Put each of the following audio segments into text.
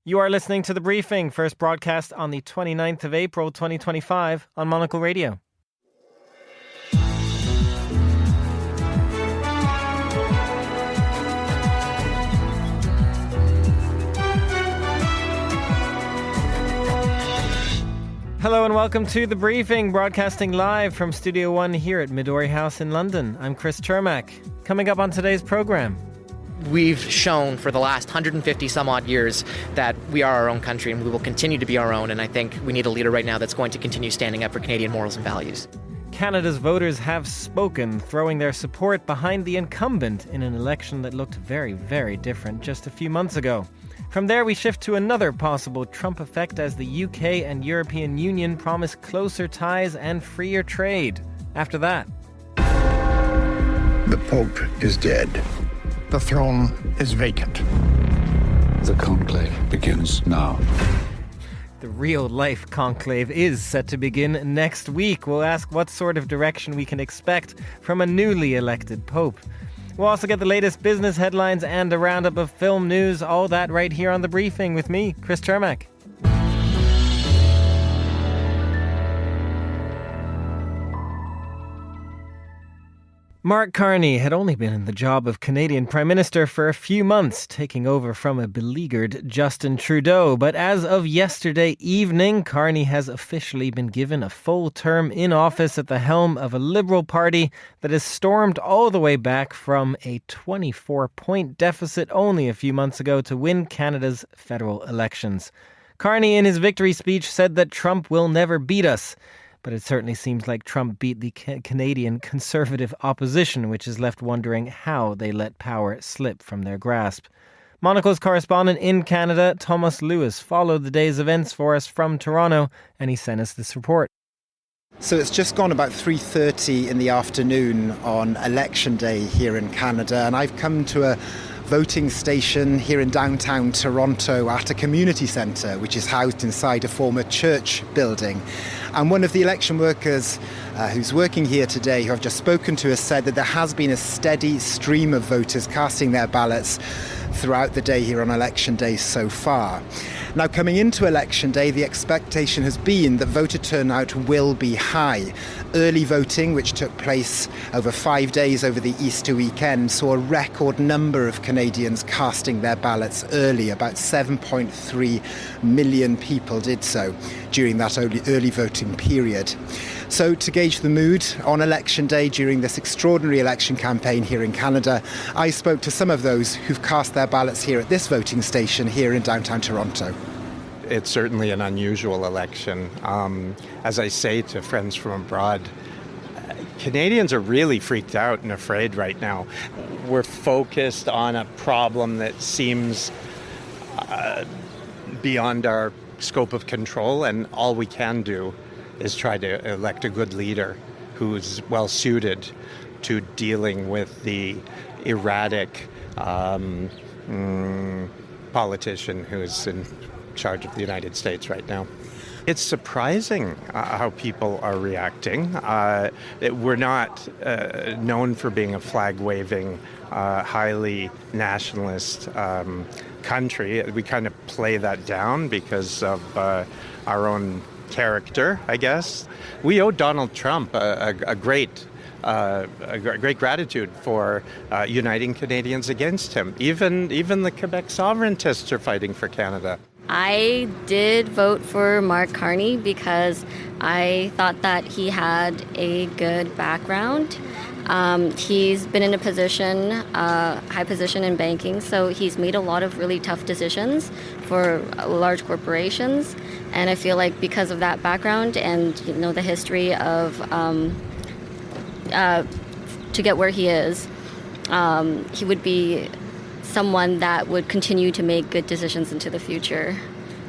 You are listening to The Briefing, first broadcast on the 29th of April 2025 on Monocle Radio. Hello and welcome to The Briefing, broadcasting live from Studio One here at Midori House in London. I'm Chris Chermak. Coming up on today's programme. We've shown for the last 150 some odd years that we are our own country and we will continue to be our own. And I think we need a leader right now that's going to continue standing up for Canadian morals and values. Canada's voters have spoken, throwing their support behind the incumbent in an election that looked very, very different just a few months ago. From there, we shift to another possible Trump effect as the UK and European Union promise closer ties and freer trade. After that. The Pope is dead. The throne is vacant. The conclave begins now. The real-life conclave is set to begin next week. We'll ask what sort of direction we can expect from a newly elected Pope. We'll also get the latest business headlines and a roundup of film news. All that right here on The Briefing with me, Chris Chermak. Mark Carney had only been in the job of Canadian Prime Minister for a few months, taking over from a beleaguered Justin Trudeau. But as of yesterday evening, Carney has officially been given a full term in office at the helm of a Liberal Party that has stormed all the way back from a 24-point deficit only a few months ago to win Canada's federal elections. Carney, in his victory speech, said that Trump will never beat us. But it certainly seems like Trump beat the Canadian Conservative opposition, which is left wondering how they let power slip from their grasp. Monocle's correspondent in Canada, Tomos Lewis, followed the day's events for us from Toronto, and he sent us this report. So it's just gone about 3:30 in the afternoon on Election Day here in Canada, and I've come to a voting station here in downtown Toronto at a community centre, which is housed inside a former church building. And one of the election workers who's working here today, who I've just spoken to, has said that there has been a steady stream of voters casting their ballots throughout the day here on Election Day so far. Now, coming into Election Day, the expectation has been that voter turnout will be high. Early voting, which took place over 5 days over the Easter weekend, saw a record number of Canadians casting their ballots early. About 7.3 million people did so during that early voting period. So to gauge the mood on Election Day during this extraordinary election campaign here in Canada, I spoke to some of those who've cast their ballots here at this voting station here in downtown Toronto. It's certainly an unusual election. As I say to friends from abroad, Canadians are really freaked out and afraid right now. We're focused on a problem that seems beyond our scope of control, and all we can do is try to elect a good leader who's well suited to dealing with the erratic politician who's in charge of the United States right now. It's surprising how people are reacting. We're not known for being a flag-waving, highly nationalist country. We kind of play that down because of our own character, I guess. We owe Donald Trump a great gratitude for uniting Canadians against him. Even the Quebec sovereigntists are fighting for Canada. I did vote for Mark Carney because I thought that he had a good background. He's been in a position, high position in banking, so he's made a lot of really tough decisions for large corporations. And I feel like because of that background and, the history of to get where he is, he would be someone that would continue to make good decisions into the future.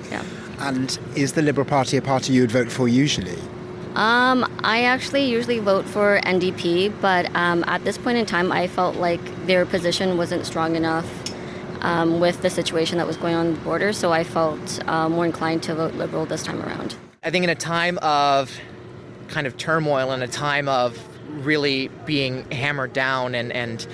Yeah. And is the Liberal Party a party you would vote for usually? I actually usually vote for NDP, but at this point in time, I felt like their position wasn't strong enough with the situation that was going on the border, so I felt more inclined to vote Liberal this time around. I think in a time of kind of turmoil and a time of really being hammered down and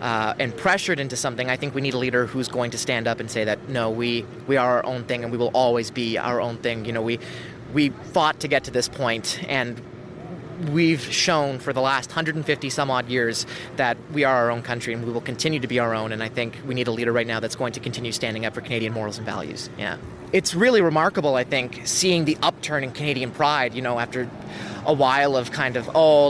and pressured into something, I think we need a leader who's going to stand up and say that, no, we are our own thing and we will always be our own thing. We fought to get to this point, and we've shown for the last 150 some odd years that we are our own country and we will continue to be our own. And I think we need a leader right now that's going to continue standing up for Canadian morals and values. Yeah. It's really remarkable, I think, seeing the upturn in Canadian pride, after a while of kind of, we're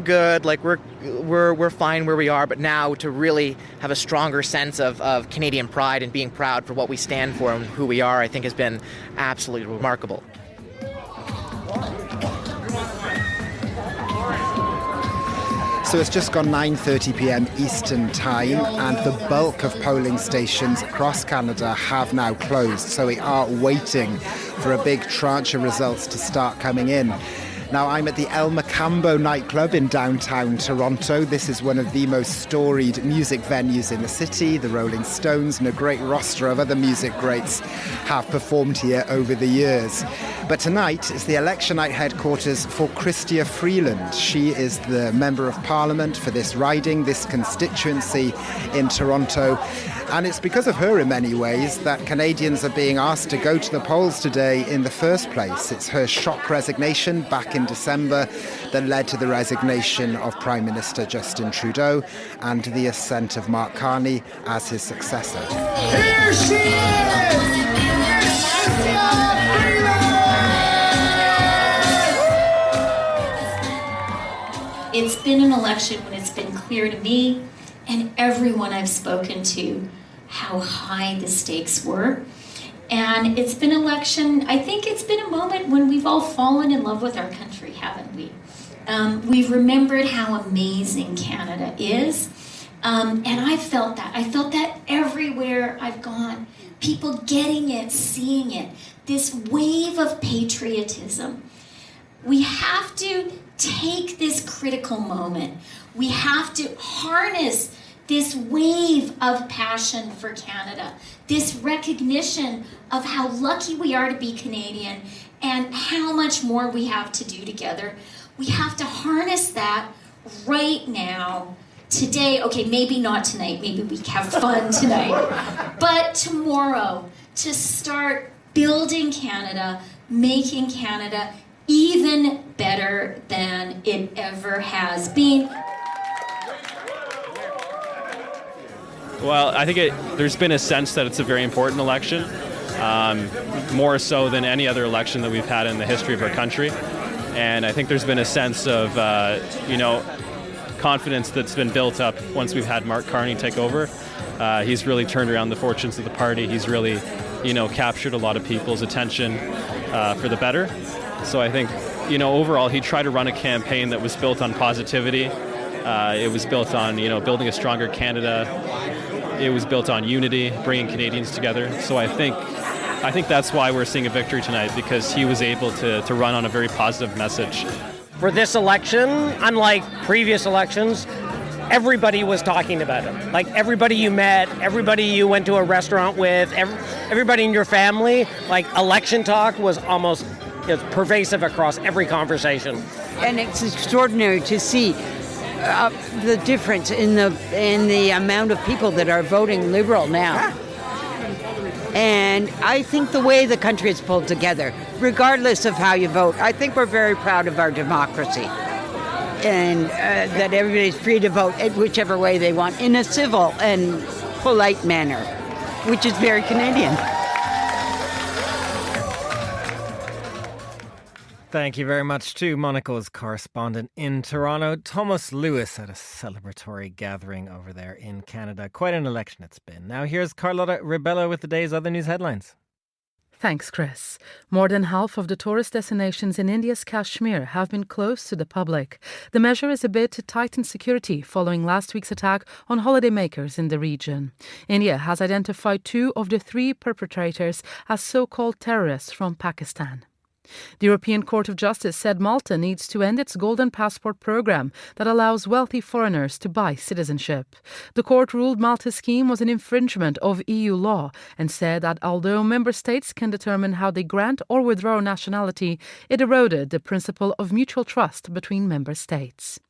good, like we're fine where we are, but now to really have a stronger sense of Canadian pride and being proud for what we stand for and who we are, I think has been absolutely remarkable. So it's just gone 9:30 p.m. Eastern Time, and the bulk of polling stations across Canada have now closed. So we are waiting for a big tranche of results to start coming in. Now, I'm at the El Macambo nightclub in downtown Toronto. This is one of the most storied music venues in the city. The Rolling Stones and a great roster of other music greats have performed here over the years. But tonight is the election night headquarters for Chrystia Freeland. She is the Member of Parliament for this riding, this constituency in Toronto. And it's because of her, in many ways, that Canadians are being asked to go to the polls today in the first place. It's her shock resignation back in December that led to the resignation of Prime Minister Justin Trudeau and the ascent of Mark Carney as his successor. Here she is! It's been an election when it's been clear to me and everyone I've spoken to how high the stakes were. And it's been an election, I think it's been a moment when we've all fallen in love with our country, haven't we? We've remembered how amazing Canada is. And I felt that. I felt that everywhere I've gone. People getting it, seeing it. This wave of patriotism. We have to take this critical moment. We have to harness this wave of passion for Canada, this recognition of how lucky we are to be Canadian and how much more we have to do together. We have to harness that right now, today. Okay, maybe not tonight, maybe we have fun tonight, but tomorrow, to start building Canada, making Canada even better than it ever has been. Well, I think there's been a sense that it's a very important election, more so than any other election that we've had in the history of our country. And I think there's been a sense of, confidence that's been built up once we've had Mark Carney take over. He's really turned around the fortunes of the party. He's really, captured a lot of people's attention for the better. So I think, overall, he tried to run a campaign that was built on positivity. It was built on, building a stronger Canada. It was built on unity, bringing Canadians together. So I think that's why we're seeing a victory tonight, because he was able to run on a very positive message. For this election, unlike previous elections, everybody was talking about him. Like everybody you met, everybody you went to a restaurant with, everybody in your family, like election talk was almost pervasive across every conversation. And it's extraordinary to see the difference in the amount of people that are voting Liberal now. And I think the way the country is pulled together, regardless of how you vote, I think we're very proud of our democracy. And that everybody's free to vote whichever way they want, in a civil and polite manner, which is very Canadian. Thank you very much to Monocle's correspondent in Toronto, Tomos Lewis, at a celebratory gathering over there in Canada. Quite an election it's been. Now here's Carlotta Ribello with the day's other news headlines. Thanks, Chris. More than half of the tourist destinations in India's Kashmir have been closed to the public. The measure is a bid to tighten security following last week's attack on holidaymakers in the region. India has identified 2 of the 3 perpetrators as so-called terrorists from Pakistan. The European Court of Justice said Malta needs to end its golden passport program that allows wealthy foreigners to buy citizenship. The court ruled Malta's scheme was an infringement of EU law and said that although member states can determine how they grant or withdraw nationality, it eroded the principle of mutual trust between member states.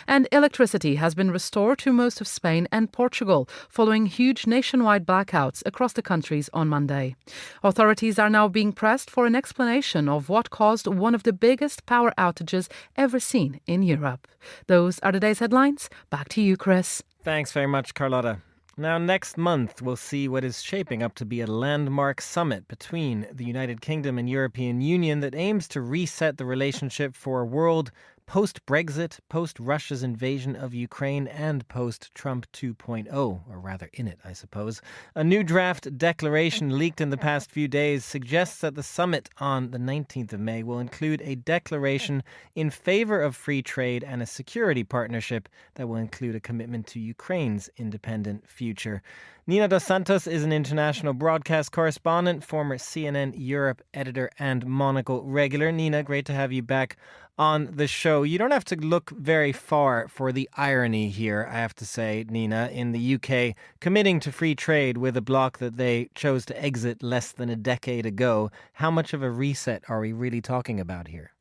And electricity has been restored to most of Spain and Portugal following huge nationwide blackouts across the countries on Monday. Authorities are now being pressed for an explanation of what caused one of the biggest power outages ever seen in Europe. Those are today's headlines. Back to you, Chris. Thanks very much, Carlotta. Now, next month, we'll see what is shaping up to be a landmark summit between the United Kingdom and European Union that aims to reset the relationship for a world post-Brexit, post-Russia's invasion of Ukraine, and post-Trump 2.0, or rather in it, I suppose. A new draft declaration leaked in the past few days suggests that the summit on the 19th of May will include a declaration in favor of free trade and a security partnership that will include a commitment to Ukraine's independent future. Nina Dos Santos is an international broadcast correspondent, former CNN Europe editor and Monocle regular. Nina, great to have you back on the show. You don't have to look very far for the irony here, I have to say, Nina, in the UK committing to free trade with a bloc that they chose to exit less than a decade ago. How much of a reset are we really talking about here?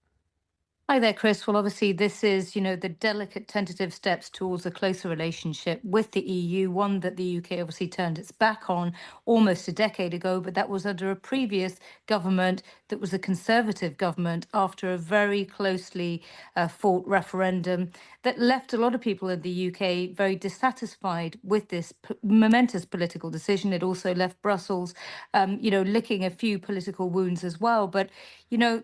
Hi there, Chris. Well, obviously, this is, the delicate tentative steps towards a closer relationship with the EU, one that the UK obviously turned its back on almost a decade ago, but that was under a previous government that was a Conservative government after a very closely fought referendum that left a lot of people in the UK very dissatisfied with this momentous political decision. It also left Brussels, licking a few political wounds as well. But,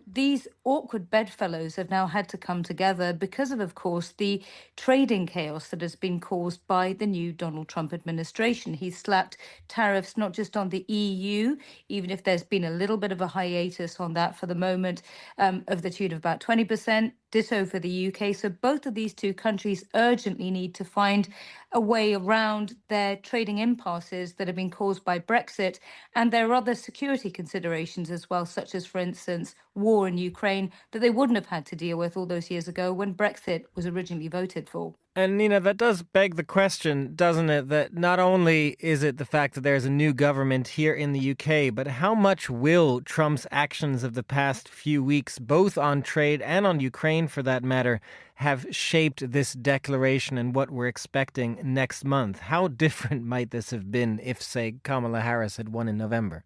these awkward bedfellows have now had to come together because of course, the trading chaos that has been caused by the new Donald Trump administration. He's slapped tariffs not just on the EU, even if there's been a little bit of a hiatus on that for the moment, of the tune of about 20%. Ditto for the UK. So both of these two countries urgently need to find a way around their trading impasses that have been caused by Brexit. And there are other security considerations as well, such as, for instance, war in Ukraine that they wouldn't have had to deal with all those years ago when Brexit was originally voted for. And Nina, that does beg the question, doesn't it, that not only is it the fact that there's a new government here in the UK, but how much will Trump's actions of the past few weeks, both on trade and on Ukraine for that matter, have shaped this declaration and what we're expecting next month? How different might this have been if, say, Kamala Harris had won in November?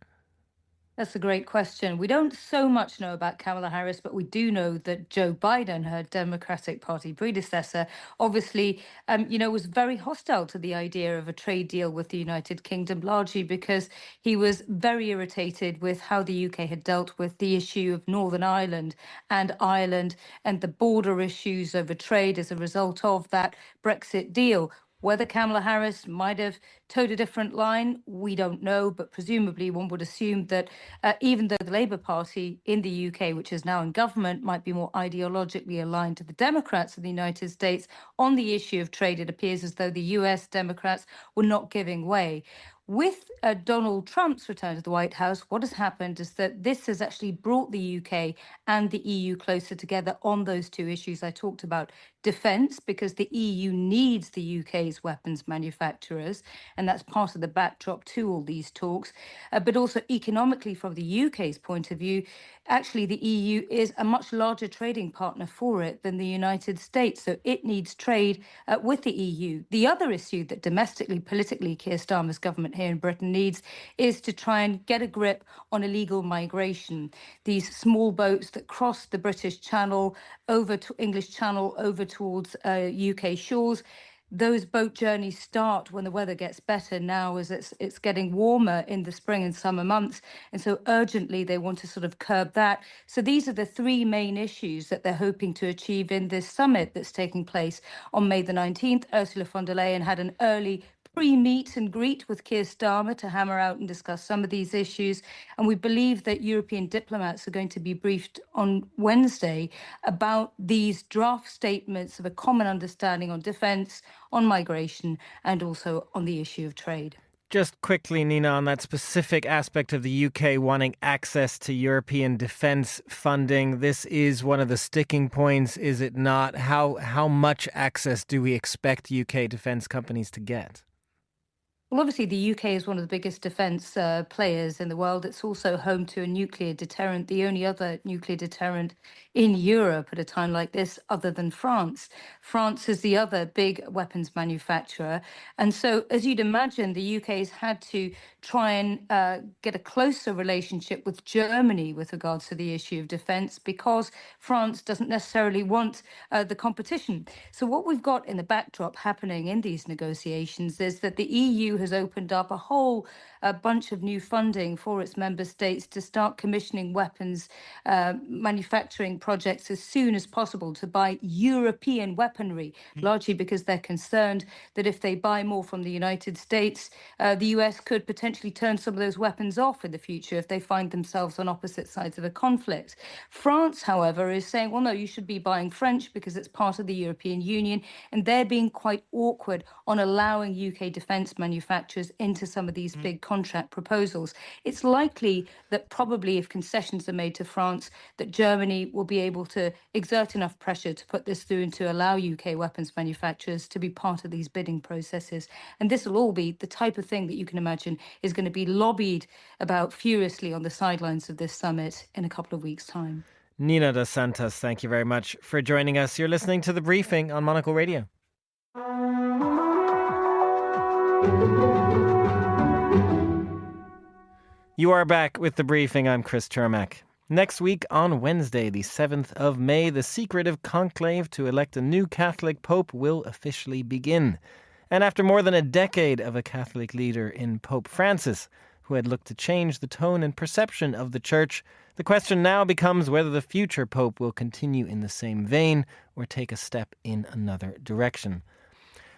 That's a great question. We don't so much know about Kamala Harris, but we do know that Joe Biden, her Democratic Party predecessor, obviously, was very hostile to the idea of a trade deal with the United Kingdom, largely because he was very irritated with how the UK had dealt with the issue of Northern Ireland and the border issues over trade as a result of that Brexit deal. Whether Kamala Harris might have towed a different line, we don't know, but presumably one would assume that even though the Labour Party in the UK, which is now in government, might be more ideologically aligned to the Democrats in the United States on the issue of trade, it appears as though the US Democrats were not giving way. With Donald Trump's return to the White House, what has happened is that this has actually brought the UK and the EU closer together on those two issues I talked about. Defence, because the EU needs the UK's weapons manufacturers, and that's part of the backdrop to all these talks. But also economically, from the UK's point of view, actually the EU is a much larger trading partner for it than the United States. So it needs trade with the EU. The other issue that domestically, politically, Keir Starmer's government here in Britain needs is to try and get a grip on illegal migration. These small boats that cross the British Channel over to English Channel, over towards UK shores. Those boat journeys start when the weather gets better now as it's getting warmer in the spring and summer months. And so urgently they want to sort of curb that. So these are the three main issues that they're hoping to achieve in this summit that's taking place on May the 19th. Ursula von der Leyen had an early pre-meet and greet with Keir Starmer to hammer out and discuss some of these issues. And we believe that European diplomats are going to be briefed on Wednesday about these draft statements of a common understanding on defence, on migration, and also on the issue of trade. Just quickly, Nina, on that specific aspect of the UK wanting access to European defence funding, this is one of the sticking points, is it not? How much access do we expect UK defence companies to get? Well, obviously, the UK is one of the biggest defence players in the world. It's also home to a nuclear deterrent, the only other nuclear deterrent in Europe at a time like this, other than France. France is the other big weapons manufacturer. And so, as you'd imagine, the UK has had to try and get a closer relationship with Germany with regards to the issue of defence, because France doesn't necessarily want the competition. So what we've got in the backdrop happening in these negotiations is that the EU has opened up a whole bunch of new funding for its member states to start commissioning weapons manufacturing projects as soon as possible to buy European weaponry, largely because they're concerned that if they buy more from the United States, the US could potentially turn some of those weapons off in the future if they find themselves on opposite sides of a conflict. France, however, is saying, well, no, you should be buying French because it's part of the European Union, and they're being quite awkward on allowing UK defence manufacturers into some of these big contract proposals. It's likely that probably if concessions are made to France, that Germany will be able to exert enough pressure to put this through and to allow UK weapons manufacturers to be part of these bidding processes. And this will all be the type of thing that you can imagine is going to be lobbied about furiously on the sidelines of this summit in a couple of weeks' time. Nina dos Santos, thank you very much for joining us. You're listening to The Briefing on Monocle Radio. You are back with The Briefing. I'm Chris Chermak. Next week, on Wednesday, the 7th of May, the secretive conclave to elect a new Catholic Pope will officially begin. And after more than a decade of a Catholic leader in Pope Francis, who had looked to change the tone and perception of the Church, the question now becomes whether the future Pope will continue in the same vein or take a step in another direction.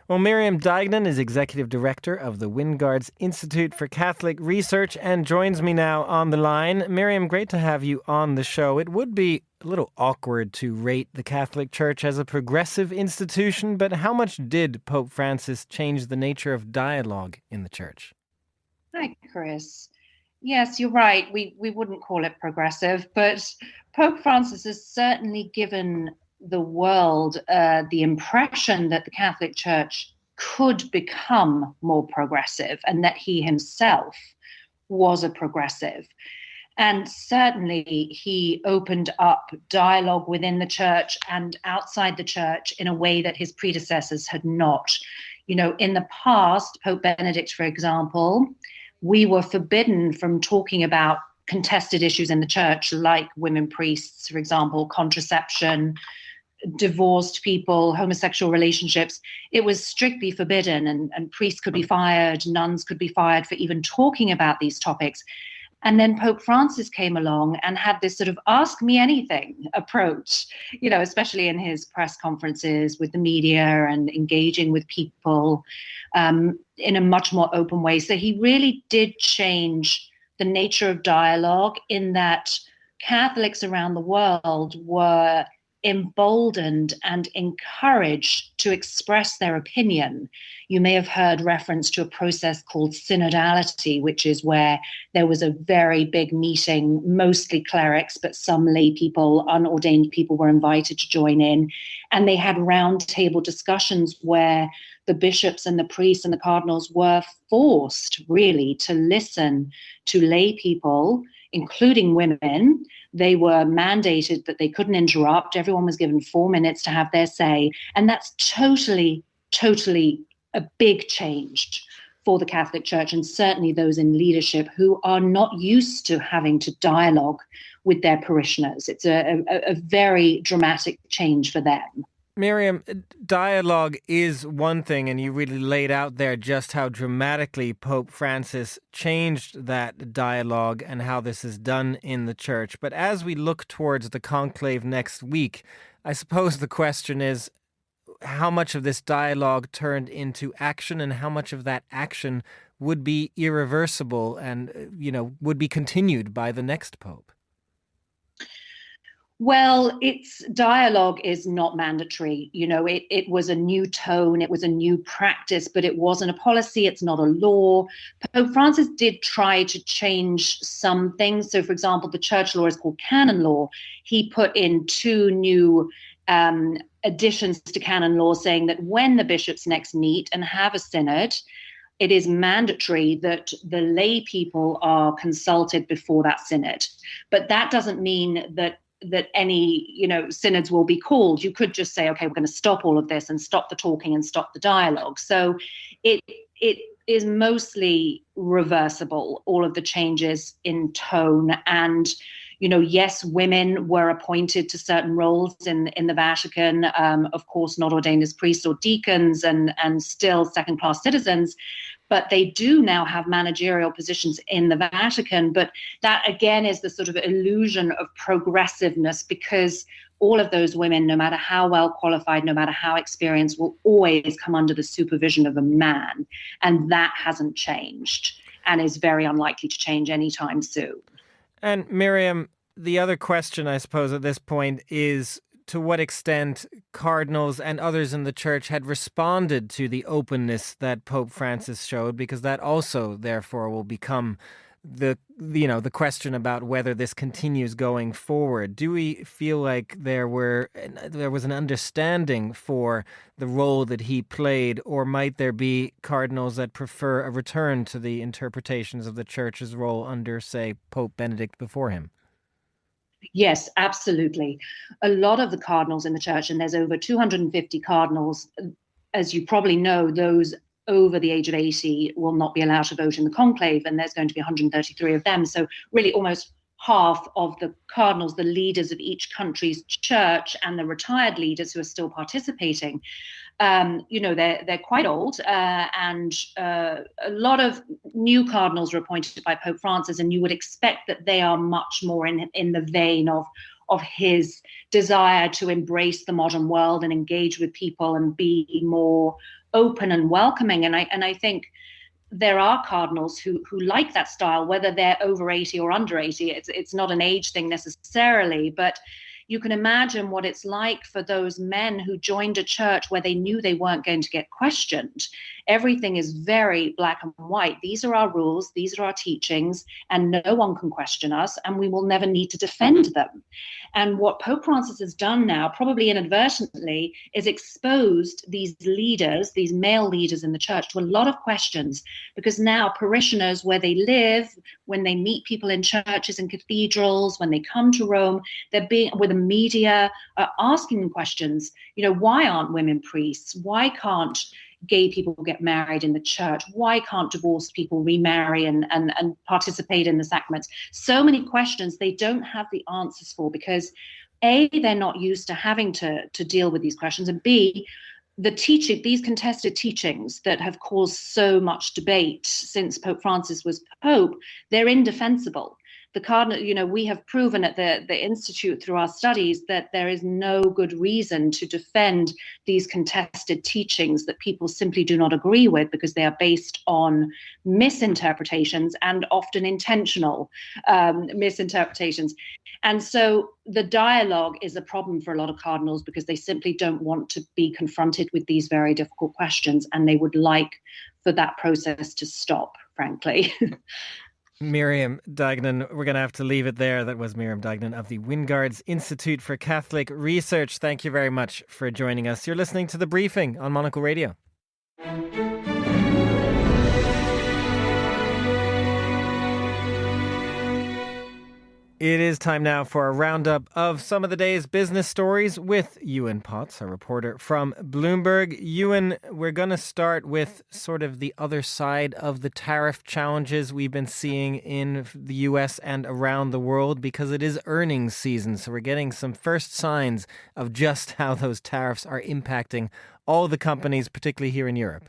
Well, Miriam Duignan is Executive Director of the Wingard's Institute for Catholic Research and joins me now on the line. Miriam, great to have you on the show. It would be a little awkward to rate the Catholic Church as a progressive institution, but how much did Pope Francis change the nature of dialogue in the Church? Hi, Chris. Yes, you're right. We wouldn't call it progressive, but Pope Francis has certainly given the world the impression that the Catholic Church could become more progressive and that he himself was a progressive. And certainly he opened up dialogue within the Church and outside the Church in a way that his predecessors had not. You know, in the past, Pope Benedict, for example, we were forbidden from talking about contested issues in the Church, like women priests, for example, contraception, divorced people, homosexual relationships. It was strictly forbidden, and priests could be fired, nuns could be fired for even talking about these topics. And then Pope Francis came along and had this sort of ask me anything approach, you know, especially in his press conferences with the media and engaging with people in a much more open way. So he really did change the nature of dialogue in that Catholics around the world were emboldened and encouraged to express their opinion. You may have heard reference to a process called synodality, which is where there was a very big meeting, mostly clerics, but some lay people, unordained people were invited to join in. And they had roundtable discussions where the bishops and the priests and the cardinals were forced really to listen to lay people, including women. They were mandated that they couldn't interrupt. Everyone was given 4 minutes to have their say. And that's totally a big change for the Catholic Church, and certainly those in leadership who are not used to having to dialogue with their parishioners. It's a very dramatic change for them. Miriam, dialogue is one thing, and you really laid out there just how dramatically Pope Francis changed that dialogue and how this is done in the Church. But as we look towards the conclave next week, I suppose the question is how much of this dialogue turned into action and how much of that action would be irreversible and, would be continued by the next Pope? Well, its dialogue is not mandatory. It was a new tone, it was a new practice, but it wasn't a policy, it's not a law. Pope Francis did try to change some things. So, for example, the church law is called canon law. He put in 2 new additions to canon law saying that when the bishops next meet and have a synod, it is mandatory that the lay people are consulted before that synod. But that doesn't mean that any, synods will be called. You could just say, okay, we're going to stop all of this and stop the talking and stop the dialogue. So it is mostly reversible, all of the changes in tone. And, yes, women were appointed to certain roles in the Vatican, of course, not ordained as priests or deacons and still second-class citizens. But they do now have managerial positions in the Vatican. But that, again, is the sort of illusion of progressiveness, because all of those women, no matter how well qualified, no matter how experienced, will always come under the supervision of a man. And that hasn't changed and is very unlikely to change anytime soon. And Miriam, the other question, I suppose, at this point is to what extent cardinals and others in the church had responded to the openness that Pope Francis showed, because that also, therefore, will become the question about whether this continues going forward. Do we feel like there was an understanding for the role that he played, or might there be cardinals that prefer a return to the interpretations of the church's role under, say, Pope Benedict before him? Yes, absolutely. A lot of the cardinals in the church, and there's over 250 cardinals, as you probably know, those over the age of 80 will not be allowed to vote in the conclave, and there's going to be 133 of them. So really almost half of the cardinals, the leaders of each country's church, and the retired leaders who are still participating, they're quite old, and a lot of new cardinals were appointed by Pope Francis, and you would expect that they are much more in the vein of his desire to embrace the modern world and engage with people and be more open and welcoming. And I think there are cardinals who like that style, whether they're over 80 or under 80. It's not an age thing necessarily, but you can imagine what it's like for those men who joined a church where they knew they weren't going to get questioned. Everything is very black and white. These are our rules, these are our teachings, and no one can question us, and we will never need to defend them. And what Pope Francis has done now, probably inadvertently, is exposed these leaders, these male leaders in the church, to a lot of questions, because now parishioners, where they live, when they meet people in churches and cathedrals, when they come to Rome, they're being, with the media, asking them questions. Why aren't women priests? Why can't gay people get married in the church? Why can't divorced people remarry and participate in the sacraments? So many questions they don't have the answers for, because A, they're not used to having to deal with these questions, and B, these contested teachings that have caused so much debate since Pope Francis was Pope, they're indefensible. The cardinal, we have proven at the Institute through our studies that there is no good reason to defend these contested teachings that people simply do not agree with, because they are based on misinterpretations and often intentional misinterpretations. And so the dialogue is a problem for a lot of cardinals, because they simply don't want to be confronted with these very difficult questions, and they would like for that process to stop, frankly. Miriam Duignan, we're going to have to leave it there. That was Miriam Duignan of the Wingards Institute for Catholic Research. Thank you very much for joining us. You're listening to The Briefing on Monocle Radio. It is time now for a roundup of some of the day's business stories with Ewan Potts, a reporter from Bloomberg. Ewan, we're going to start with sort of the other side of the tariff challenges we've been seeing in the US and around the world, because it is earnings season. So we're getting some first signs of just how those tariffs are impacting all the companies, particularly here in Europe.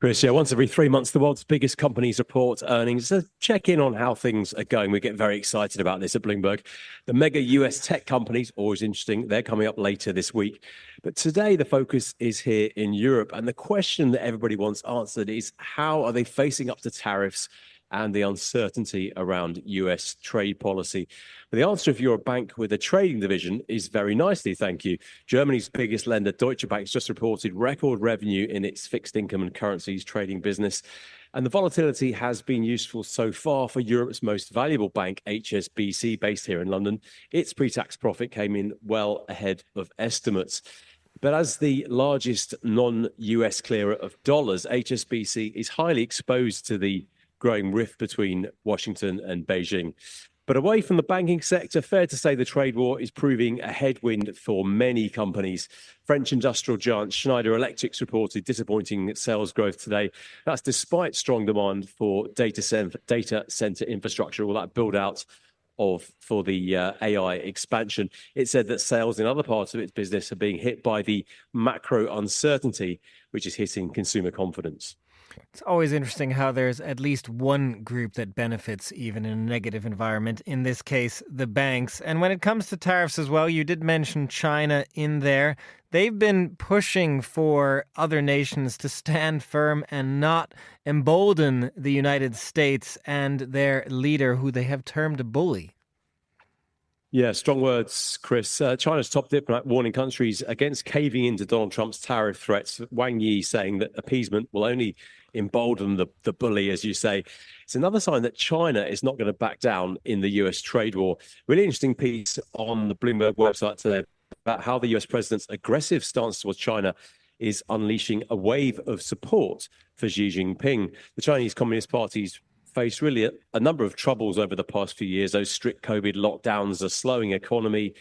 Chris, once every 3 months, the world's biggest companies report earnings. So check in on how things are going. We get very excited about this at Bloomberg. The mega US tech companies, always interesting, they're coming up later this week. But today, the focus is here in Europe. And the question that everybody wants answered is, how are they facing up to tariffs? and the uncertainty around US trade policy. But the answer, if you're a bank with a trading division, is very nicely, thank you. Germany's biggest lender, Deutsche Bank, just reported record revenue in its fixed income and currencies trading business. And the volatility has been useful so far for Europe's most valuable bank, HSBC, based here in London. Its pre-tax profit came in well ahead of estimates. But as the largest non-US clearer of dollars, HSBC is highly exposed to the growing rift between Washington and Beijing. But away from the banking sector, fair to say the trade war is proving a headwind for many companies. French industrial giant Schneider Electric's reported disappointing sales growth today. That's despite strong demand for data center infrastructure, all that build out for the AI expansion. It said that sales in other parts of its business are being hit by the macro uncertainty, which is hitting consumer confidence. It's always interesting how there's at least one group that benefits even in a negative environment, in this case, the banks. And when it comes to tariffs as well, you did mention China in there. They've been pushing for other nations to stand firm and not embolden the United States and their leader, who they have termed a bully. Yeah, strong words, Chris. China's top diplomat warning countries against caving into Donald Trump's tariff threats. Wang Yi saying that appeasement will only embolden the bully, as you say. It's another sign that China is not going to back down in the US trade war. Really interesting piece on the Bloomberg website today about how the US president's aggressive stance towards China is unleashing a wave of support for Xi Jinping. The Chinese Communist Party's faced really a number of troubles over the past few years. Those strict COVID lockdowns, a slowing economy,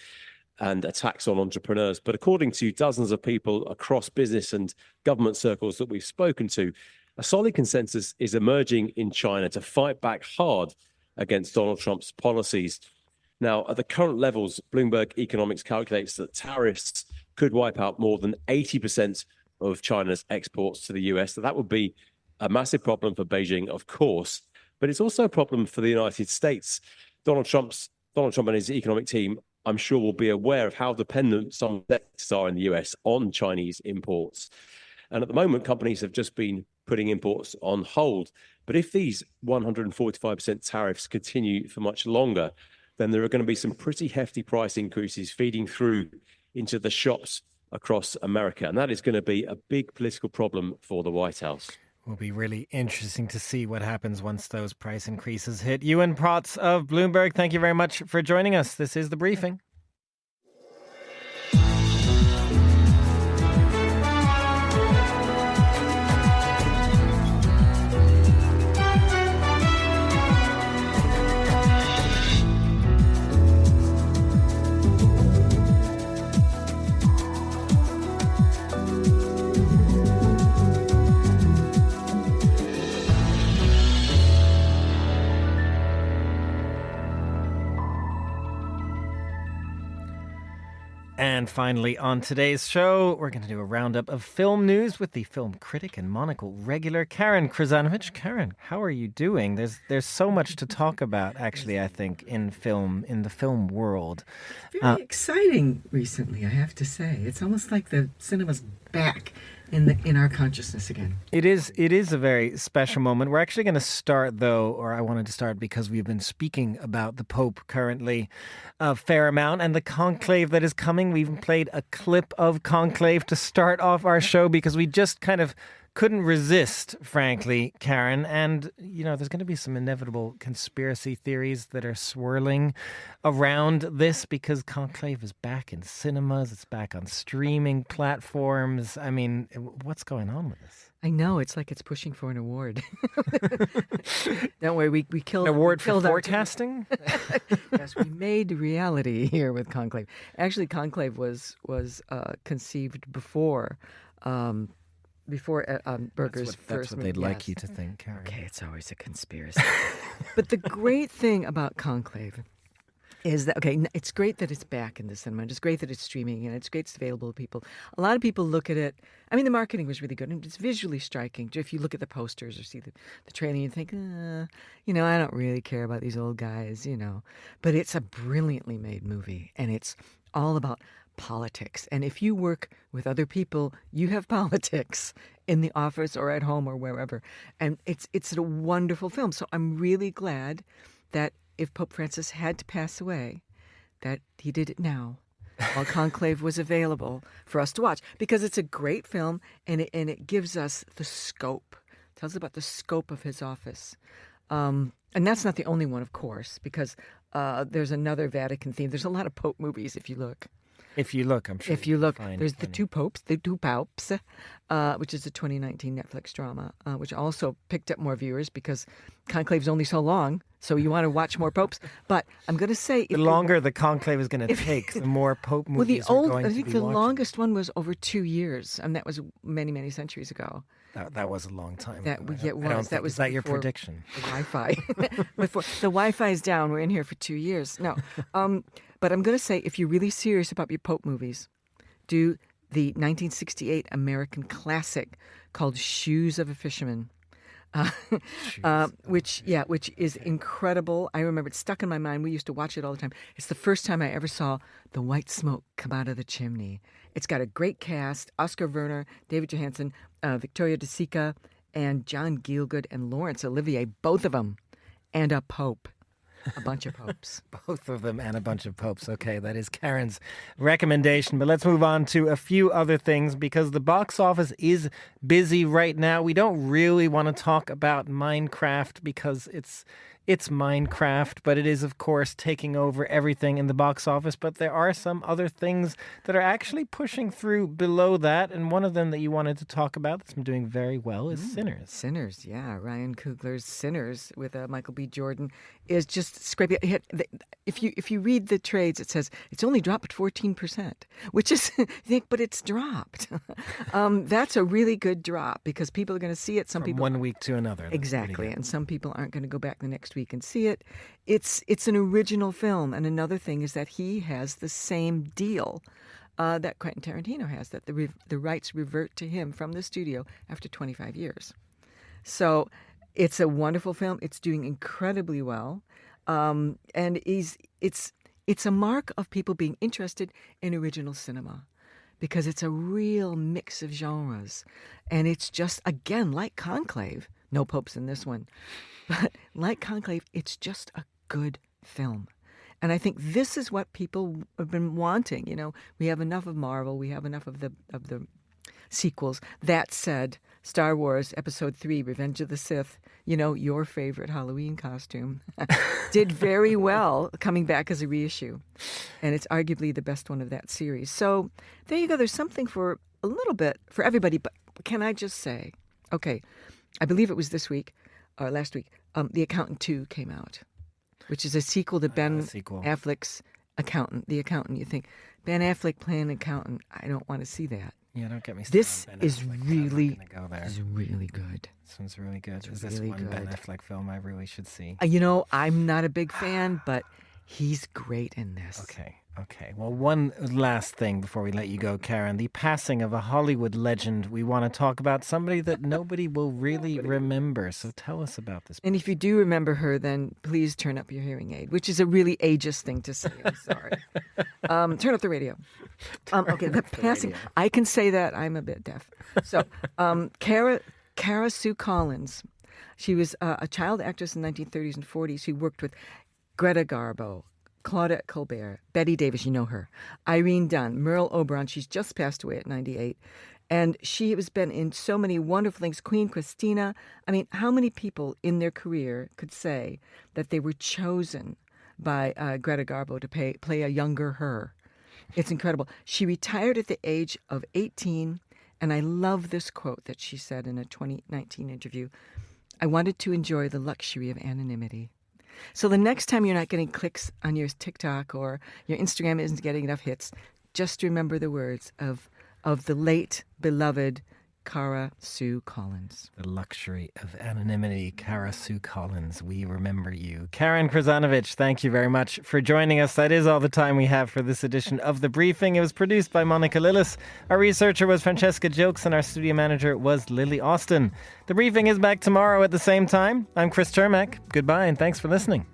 and attacks on entrepreneurs. But according to dozens of people across business and government circles that we've spoken to, a solid consensus is emerging in China to fight back hard against Donald Trump's policies. Now, at the current levels, Bloomberg Economics calculates that tariffs could wipe out more than 80% of China's exports to the US. So that would be a massive problem for Beijing, of course. But it's also a problem for the United States. Donald Trump and his economic team, I'm sure, will be aware of how dependent some sectors are in the US on Chinese imports. And at the moment, companies have just been putting imports on hold. But if these 145% tariffs continue for much longer, then there are going to be some pretty hefty price increases feeding through into the shops across America. And that is going to be a big political problem for the White House. Will be really interesting to see what happens once those price increases hit. Ewan Protz of Bloomberg, thank you very much for joining us. This is The Briefing. And finally, on today's show, we're going to do a roundup of film news with the film critic and Monocle regular, Karen Krzanovich. Karen, how are you doing? There's so much to talk about, actually, I think, in the film world. Very exciting recently, I have to say. It's almost like the cinema's back in our consciousness again. It is a very special moment. We're actually going to start, though, or I wanted to start because we've been speaking about the Pope currently a fair amount and the conclave that is coming. We even played a clip of conclave to start off our show because we just kind of couldn't resist, frankly, Karen. And, you know, there's going to be some inevitable conspiracy theories that are swirling around this because conclave is back in cinemas. It's back on streaming platforms. I mean, what's going on with this? I know, it's like it's pushing for an award. Don't worry, we killed an award for forecasting. Yes, we made reality here with conclave. Actually, conclave was conceived before Berger's first. That's what they'd like you to think, Karen. Okay, it's always a conspiracy. But the great thing about conclave is that, okay, it's great that it's back in the cinema. It's great that it's streaming, and it's great it's available to people. A lot of people look at it. I mean, the marketing was really good, and it's visually striking. If you look at the posters or see the trailer, you think, I don't really care about these old guys, But it's a brilliantly made movie, and it's all about politics. And if you work with other people, you have politics in the office or at home or wherever. And it's a wonderful film. So I'm really glad that if Pope Francis had to pass away, that he did it now, while Conclave was available for us to watch, because it's a great film and it gives us the scope, tells about the scope of his office. And that's not the only one, of course, because there's another Vatican theme. There's a lot of Pope movies if you look. If you look, I'm sure. If you look, there's the two popes, which is a 2019 Netflix drama, which also picked up more viewers because Conclave's only so long, so you want to watch more popes. But I'm going to say, the longer the conclave is going to take, the more Pope movies are going to be I think the watched. longest one was over 2 years, and that was many, many centuries ago. That was a long time. That ago. it was. That was is that your before prediction? The Wi-Fi. Before the Wi-Fi is down, we're in here for 2 years. No, but I'm going to say, if you're really serious about your Pope movies, do the 1968 American classic called Shoes of a Fisherman. Which is incredible. I remember it stuck in my mind. We used to watch it all the time. It's the first time I ever saw the white smoke come out of the chimney. It's got a great cast: Oscar Werner, David Johansen, Victoria De Sica, and John Gielgud and Laurence Olivier, both of them, and a pope. A bunch of popes. Both of them and a bunch of popes. Okay, that is Karen's recommendation. But let's move on to a few other things because the box office is busy right now. We don't really want to talk about Minecraft because it's Minecraft, but it is, of course, taking over everything in the box office. But there are some other things that are actually pushing through below that. And one of them that you wanted to talk about that's been doing very well is Sinners. Sinners, yeah. Ryan Coogler's Sinners with Michael B. Jordan is just scraping. If you read the trades, it says it's only dropped 14%, which is, but it's dropped. That's a really good drop because people are going to see it. Some From people 1 week to another. Exactly, and some people aren't going to go back the next week and see it. It's an original film, and another thing is that he has the same deal that Quentin Tarantino has, that the rights revert to him from the studio after 25 years. So it's a wonderful film. It's doing incredibly well, and it's a mark of people being interested in original cinema, because it's a real mix of genres, and it's just, again, like Conclave. No popes in this one. But like Conclave, it's just a good film. And I think this is what people have been wanting. You know, we have enough of Marvel. We have enough of the sequels. That said, Star Wars Episode 3, Revenge of the Sith, you know, your favorite Halloween costume, did very well coming back as a reissue. And it's arguably the best one of that series. So there you go. There's something for a little bit for everybody. But can I just say, okay, I believe it was this week or last week, The Accountant 2 came out, which is a sequel to Ben Affleck's Accountant. The Accountant, you think, Ben Affleck playing an accountant, I don't want to see that. Yeah, don't get me started. This is really good. This one's really good. It's Is this really one Ben good. Affleck film I really should see? You know, I'm not a big fan, but he's great in this. Okay. Well, one last thing before we let you go, Karen. The passing of a Hollywood legend. We want to talk about somebody that nobody will really remember. So tell us about this. And if you do remember her, then please turn up your hearing aid, which is a really ageist thing to say. I'm sorry. Turn up the radio. Okay, the passing. I can say that. I'm a bit deaf. So, Cara Sue Collins. She was a child actress in the 1930s and 40s who worked with Greta Garbo, Claudette Colbert, Betty Davis, you know her, Irene Dunn, Merle Oberon. She's just passed away at 98. And she has been in so many wonderful things. Queen Christina. I mean, how many people in their career could say that they were chosen by Greta Garbo to play a younger her? It's incredible. She retired at the age of 18. And I love this quote that she said in a 2019 interview. I wanted to enjoy the luxury of anonymity. So the next time you're not getting clicks on your TikTok or your Instagram isn't getting enough hits, just remember the words of the late, beloved Cara Sue Collins. The luxury of anonymity, Cara Sue Collins. We remember you. Karen Krzanovich, thank you very much for joining us. That is all the time we have for this edition of The Briefing. It was produced by Monica Lillis. Our researcher was Francesca Jokes and our studio manager was Lily Austin. The Briefing is back tomorrow at the same time. I'm Chris Chermak. Goodbye and thanks for listening.